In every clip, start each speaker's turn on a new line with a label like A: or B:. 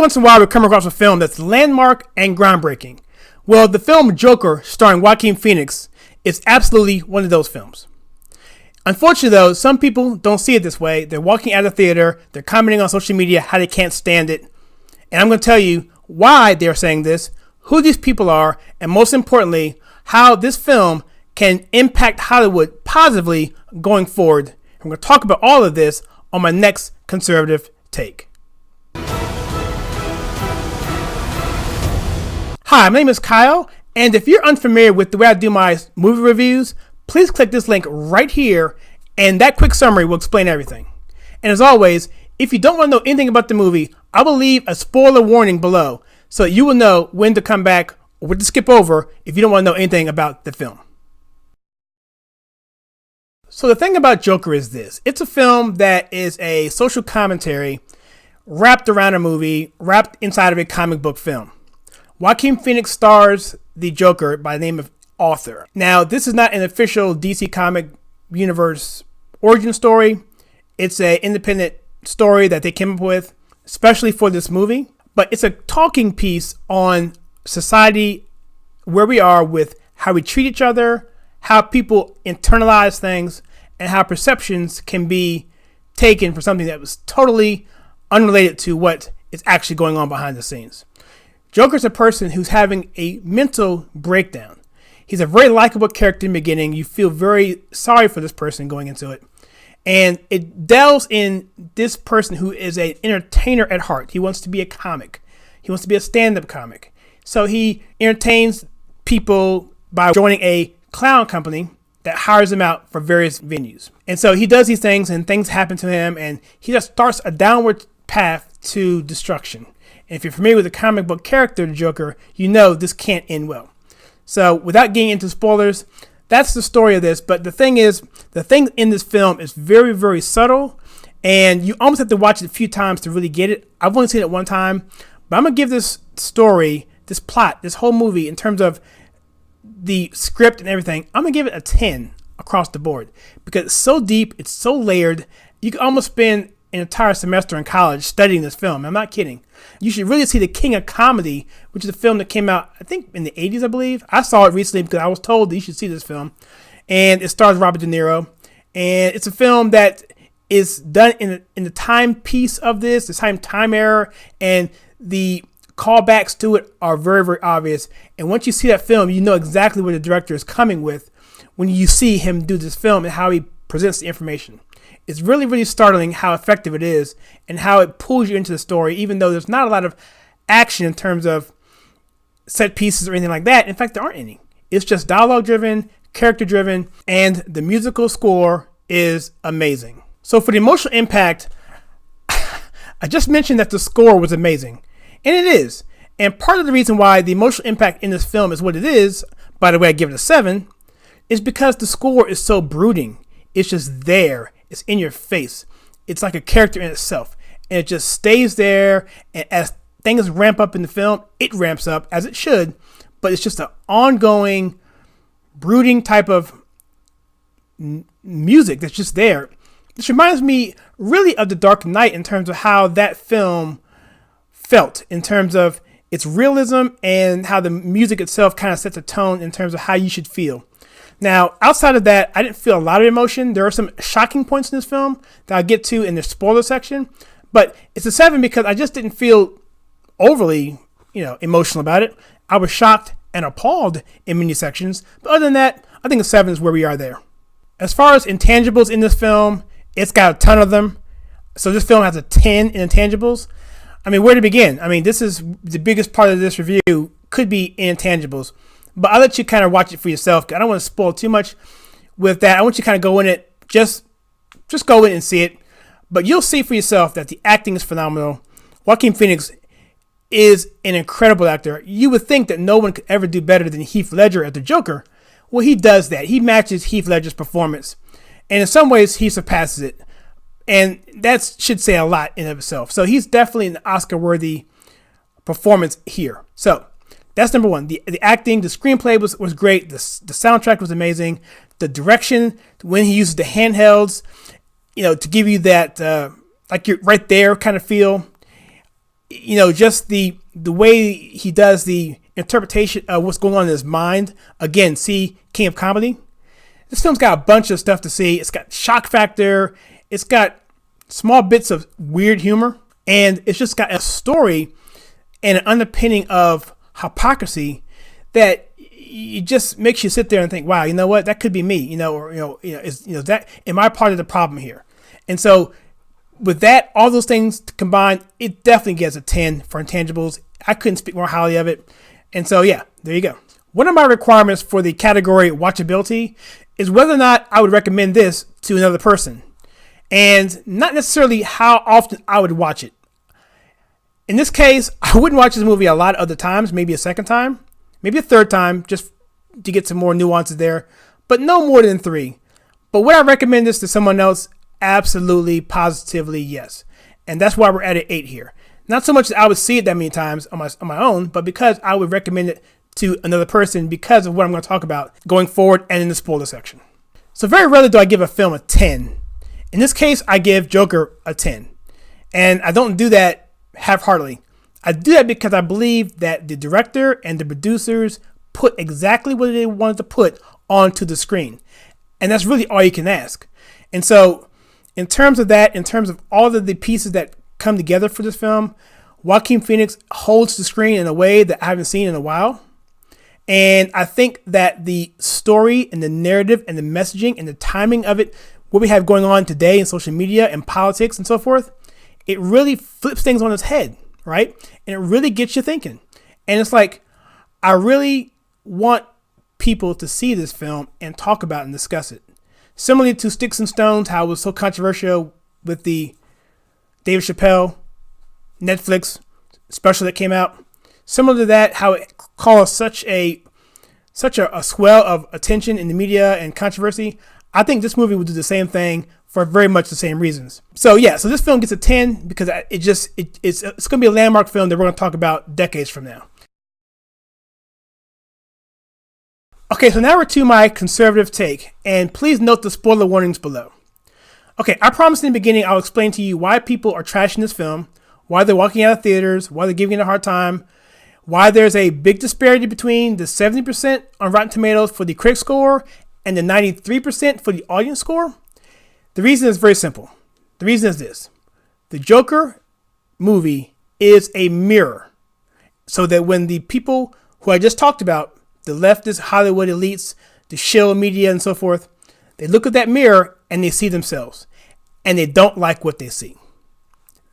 A: once in a while we come across a film that's landmark and groundbreaking. Well, the film Joker, starring Joaquin Phoenix, is absolutely one of those films. Unfortunately, though, some people don't see it this way. They're walking out of the theater, they're commenting on social media how they can't stand it. And I'm going to tell you why they're saying this, who these people are, and most importantly, how this film can impact Hollywood positively going forward. I'm going to talk about all of this on my next Conservative Take. Hi, my name is Kyle, and if you're unfamiliar with the way I do my movie reviews, please click this link right here, and that quick summary will explain everything. And as always, if you don't want to know anything about the movie, I will leave a spoiler warning below, so you will know when to come back or when to skip over if you don't want to know anything about the film. So the thing about Joker is this. It's a film that is a social commentary wrapped around a movie, wrapped inside of a comic book film. Joaquin Phoenix stars the Joker by the name of Arthur. Now, this is not an official DC comic universe origin story. It's an independent story that they came up with, especially for this movie. But it's a talking piece on society, where we are with how we treat each other, how people internalize things, and how perceptions can be taken for something that was totally unrelated to what is actually going on behind the scenes. Joker's a person who's having a mental breakdown. He's a very likable character in the beginning. You feel very sorry for this person going into it. And it delves in this person who is an entertainer at heart. He wants to be a comic. He wants to be a stand-up comic. So he entertains people by joining a clown company that hires him out for various venues. And so he does these things, and things happen to him, and he just starts a downward path to destruction. And if you're familiar with the comic book character, the Joker, you know this can't end well. So without getting into spoilers, that's the story of this. But the thing is, the thing in this film is very, very subtle, and you almost have to watch it a few times to really get it. I've only seen it one time, but I'm going to give this story, this plot, this whole movie, in terms of the script and everything, I'm going to give it a 10 across the board because it's so deep, it's so layered. You could almost spend an entire semester in college studying this film. I'm not kidding. You should really see The King of Comedy, which is a film that came out, I think, in the 80s, I believe. I saw it recently because I was told that you should see this film. And it stars Robert De Niro. And it's a film that is done in the timepiece of this, the time era, and the callbacks to it are very, very obvious. And once you see that film, you know exactly what the director is coming with when you see him do this film and how he presents the information. It's really, really startling how effective it is and how it pulls you into the story, even though there's not a lot of action in terms of set pieces or anything like that. In fact, there aren't any. It's just dialogue-driven, character-driven, and the musical score is amazing. So for the emotional impact, I just mentioned that the score was amazing. And it is. And part of the reason why the emotional impact in this film is what it is, by the way, I give it a 7, is because the score is so brooding. It's just there. It's in your face. It's like a character in itself. And it just stays there. And as things ramp up in the film, it ramps up as it should. But it's just an ongoing, brooding type of music that's just there. This reminds me really of The Dark Knight in terms of how that film felt, in terms of its realism and how the music itself kind of sets a tone in terms of how you should feel. Now, outside of that, I didn't feel a lot of emotion. There are some shocking points in this film that I'll get to in the spoiler section, but it's a 7 because I just didn't feel overly, emotional about it. I was shocked and appalled in many sections, but other than that, I think a 7 is where we are there. As far as intangibles in this film, it's got a ton of them. So this film has a 10 in intangibles. I mean, where to begin? I mean, this is the biggest part of this review, could be intangibles. But I'll let you kind of watch it for yourself. I don't want to spoil too much with that. I want you to kind of go in it, just go in and see it. But you'll see for yourself that the acting is phenomenal. Joaquin Phoenix is an incredible actor. You would think that no one could ever do better than Heath Ledger as the Joker. Well, he does that. He matches Heath Ledger's performance. And in some ways, he surpasses it. And that should say a lot in of itself. So he's definitely an Oscar-worthy performance here. So that's number one. The acting, the screenplay was great. The soundtrack was amazing. The direction, when he uses the handhelds, to give you that, like you're right there kind of feel. just the way he does the interpretation of what's going on in his mind. Again, see King of Comedy. This film's got a bunch of stuff to see. It's got shock factor. It's got small bits of weird humor. And it's just got a story and an underpinning of hypocrisy that it just makes you sit there and think, wow, you know what? That could be me, that, am I part of the problem here? And so with that, all those things combined, it definitely gets a 10 for Intangibles. I couldn't speak more highly of it. And so, yeah, there you go. One of my requirements for the category watchability is whether or not I would recommend this to another person, and not necessarily how often I would watch it. In this case, I wouldn't watch this movie a lot of other times, maybe a second time, maybe a third time, just to get some more nuances there, but no more than 3. But would I recommend this to someone else? Absolutely, positively, yes. And that's why we're at an 8 here. Not so much that I would see it that many times on my own, but because I would recommend it to another person because of what I'm going to talk about going forward and in the spoiler section. So very rarely do I give a film a 10. In this case, I give Joker a 10. And I don't do that half-heartedly. I do that because I believe that the director and the producers put exactly what they wanted to put onto the screen. And that's really all you can ask. And so in terms of that, in terms of all of the pieces that come together for this film, Joaquin Phoenix holds the screen in a way that I haven't seen in a while. And I think that the story and the narrative and the messaging and the timing of it, what we have going on today in social media and politics and so forth, it really flips things on its head, right? And it really gets you thinking. And it's like, I really want people to see this film and talk about and discuss it. Similarly to Sticks and Stones, how it was so controversial with the David Chappelle Netflix special that came out. Similar to that, how it caused such a swell of attention in the media and controversy. I think this movie will do the same thing for very much the same reasons. So yeah, so this film gets a 10 because it's going to be a landmark film that we're going to talk about decades from now. Okay, so now we're to my conservative take, and please note the spoiler warnings below. Okay, I promised in the beginning I'll explain to you why people are trashing this film, why they're walking out of theaters, why they're giving it a hard time, why there's a big disparity between the 70% on Rotten Tomatoes for the critic score and the 93% for the audience score. The reason is very simple. The reason is this. The Joker movie is a mirror, so that when the people who I just talked about, the leftist Hollywood elites, the shill media and so forth, they look at that mirror and they see themselves, and they don't like what they see.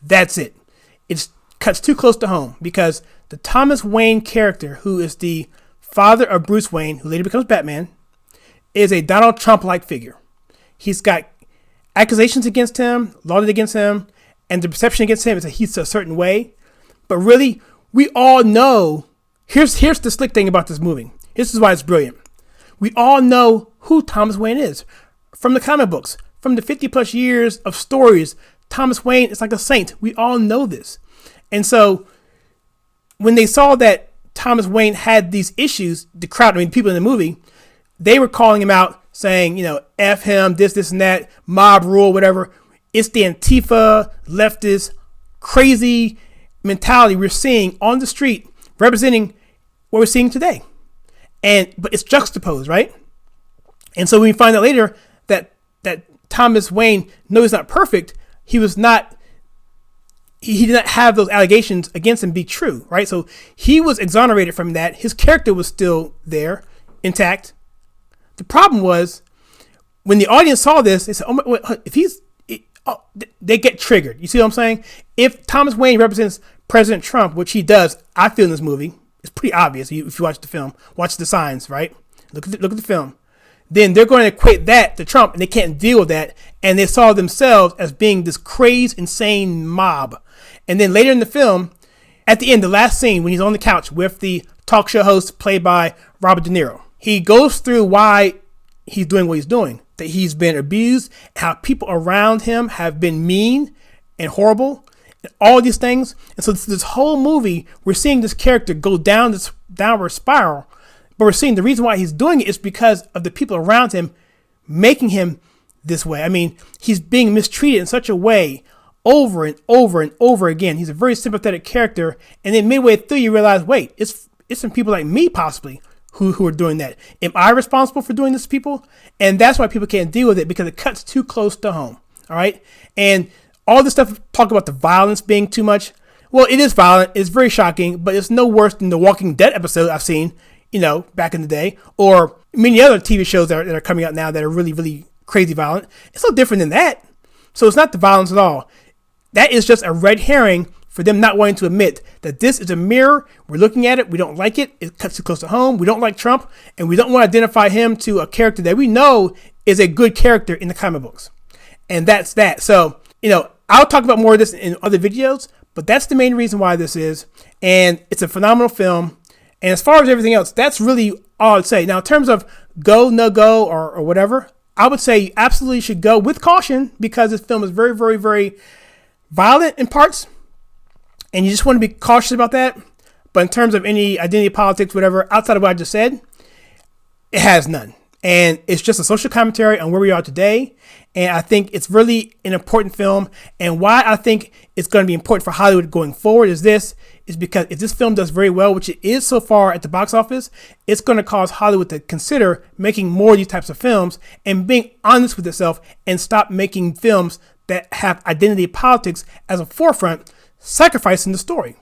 A: That's it. It cuts too close to home because the Thomas Wayne character, who is the father of Bruce Wayne, who later becomes Batman, is a Donald Trump-like figure. He's got accusations against him, lauded against him, and the perception against him is that he's a certain way. But really, we all know, here's the slick thing about this movie. This is why it's brilliant. We all know who Thomas Wayne is from the comic books, from the 50 plus years of stories. Thomas Wayne is like a saint. We all know this. And so when they saw that Thomas Wayne had these issues, the crowd, people in the movie, they were calling him out saying, F him, this and that, mob rule, whatever. It's the Antifa, leftist, crazy mentality we're seeing on the street representing what we're seeing today. But it's juxtaposed, right? And so we find out later that Thomas Wayne, no, he's not perfect. He did not have those allegations against him be true, right? So he was exonerated from that. His character was still there, intact. The problem was when the audience saw this, they said, they get triggered. You see what I'm saying? If Thomas Wayne represents President Trump, which he does, I feel in this movie, it's pretty obvious if you watch the film, watch the signs, right? Look at the film. Then they're going to equate that to Trump, and they can't deal with that. And they saw themselves as being this crazed, insane mob. And then later in the film, at the end, the last scene, when he's on the couch with the talk show host played by Robert De Niro, he goes through why he's doing what he's doing, that he's been abused, how people around him have been mean and horrible, and all these things. And so this whole movie, we're seeing this character go down this downward spiral. But we're seeing the reason why he's doing it is because of the people around him making him this way. He's being mistreated in such a way over and over and over again. He's a very sympathetic character. And then midway through, you realize, wait, it's some people like me possibly who are doing that. Am I responsible for doing this to people? And that's why people can't deal with it, because it cuts too close to home. All right. And all this stuff, talk about the violence being too much. Well, it is violent. It's very shocking, but it's no worse than the Walking Dead episode I've seen, back in the day, or many other TV shows that are coming out now that are really, really crazy violent. It's no different than that. So it's not the violence at all. That is just a red herring for them not wanting to admit that this is a mirror. We're looking at it. We don't like it. It cuts too close to home. We don't like Trump, and we don't want to identify him to a character that we know is a good character in the comic books. And that's that. So, I'll talk about more of this in other videos, but that's the main reason why this is. And it's a phenomenal film. And as far as everything else, that's really all I'd say. Now, in terms of go, no go, or whatever, I would say you absolutely should go with caution, because this film is very, very, very violent in parts. And you just want to be cautious about that. But in terms of any identity politics, whatever, outside of what I just said, it has none. And it's just a social commentary on where we are today. And I think it's really an important film. And why I think it's going to be important for Hollywood going forward is because if this film does very well, which it is so far at the box office, it's going to cause Hollywood to consider making more of these types of films and being honest with itself, and stop making films that have identity politics as a forefront, sacrificing the story.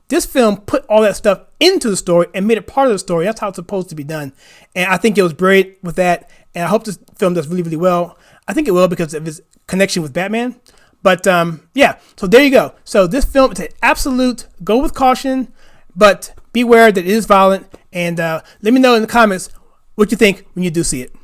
A: This film put all that stuff into the story and made it part of the story. That's how it's supposed to be done. And I think it was brilliant with that. And I hope this film does really, really well. I think it will, because of his connection with Batman. But yeah, so there you go. So this film is an absolute go with caution, but beware that it is violent. And let me know in the comments what you think when you do see it.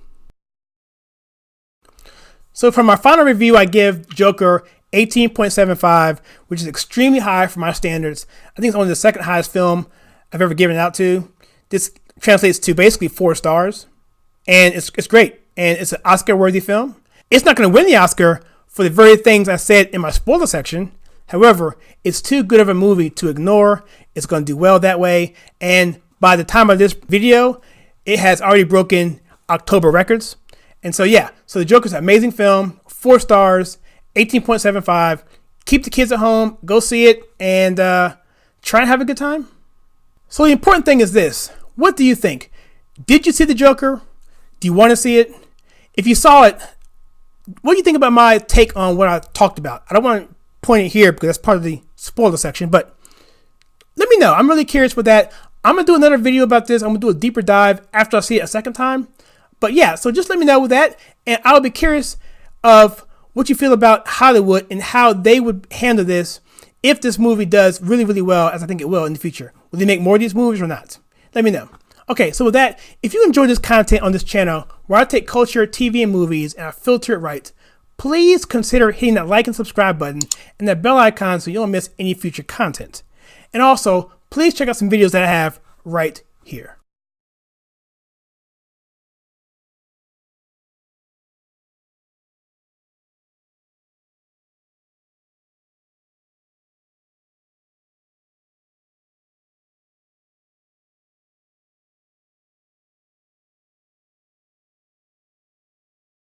A: So for my final review, I give Joker 18.75, which is extremely high for my standards. I think it's only the second highest film I've ever given it out to. This translates to basically 4 stars, and it's great, and it's an Oscar-worthy film. It's not going to win the Oscar for the very things I said in my spoiler section. However, it's too good of a movie to ignore. It's going to do well that way, and by the time of this video, it has already broken October records. And so yeah, so The Joker's an amazing film, 4 stars, 18.75. Keep the kids at home, go see it, and try and have a good time. So the important thing is this. What do you think? Did you see The Joker? Do you want to see it? If you saw it, what do you think about my take on what I talked about? I don't want to point it here because that's part of the spoiler section, but let me know. I'm really curious with that. I'm going to do another video about this. I'm going to do a deeper dive after I see it a second time. But yeah, so just let me know with that, and I'll be curious of what you feel about Hollywood and how they would handle this if this movie does really, really well, as I think it will in the future. Will they make more of these movies or not? Let me know. Okay, so with that, if you enjoy this content on this channel, where I take culture, TV, and movies, and I filter it right, please consider hitting that like and subscribe button and that bell icon so you don't miss any future content. And also, please check out some videos that I have right here.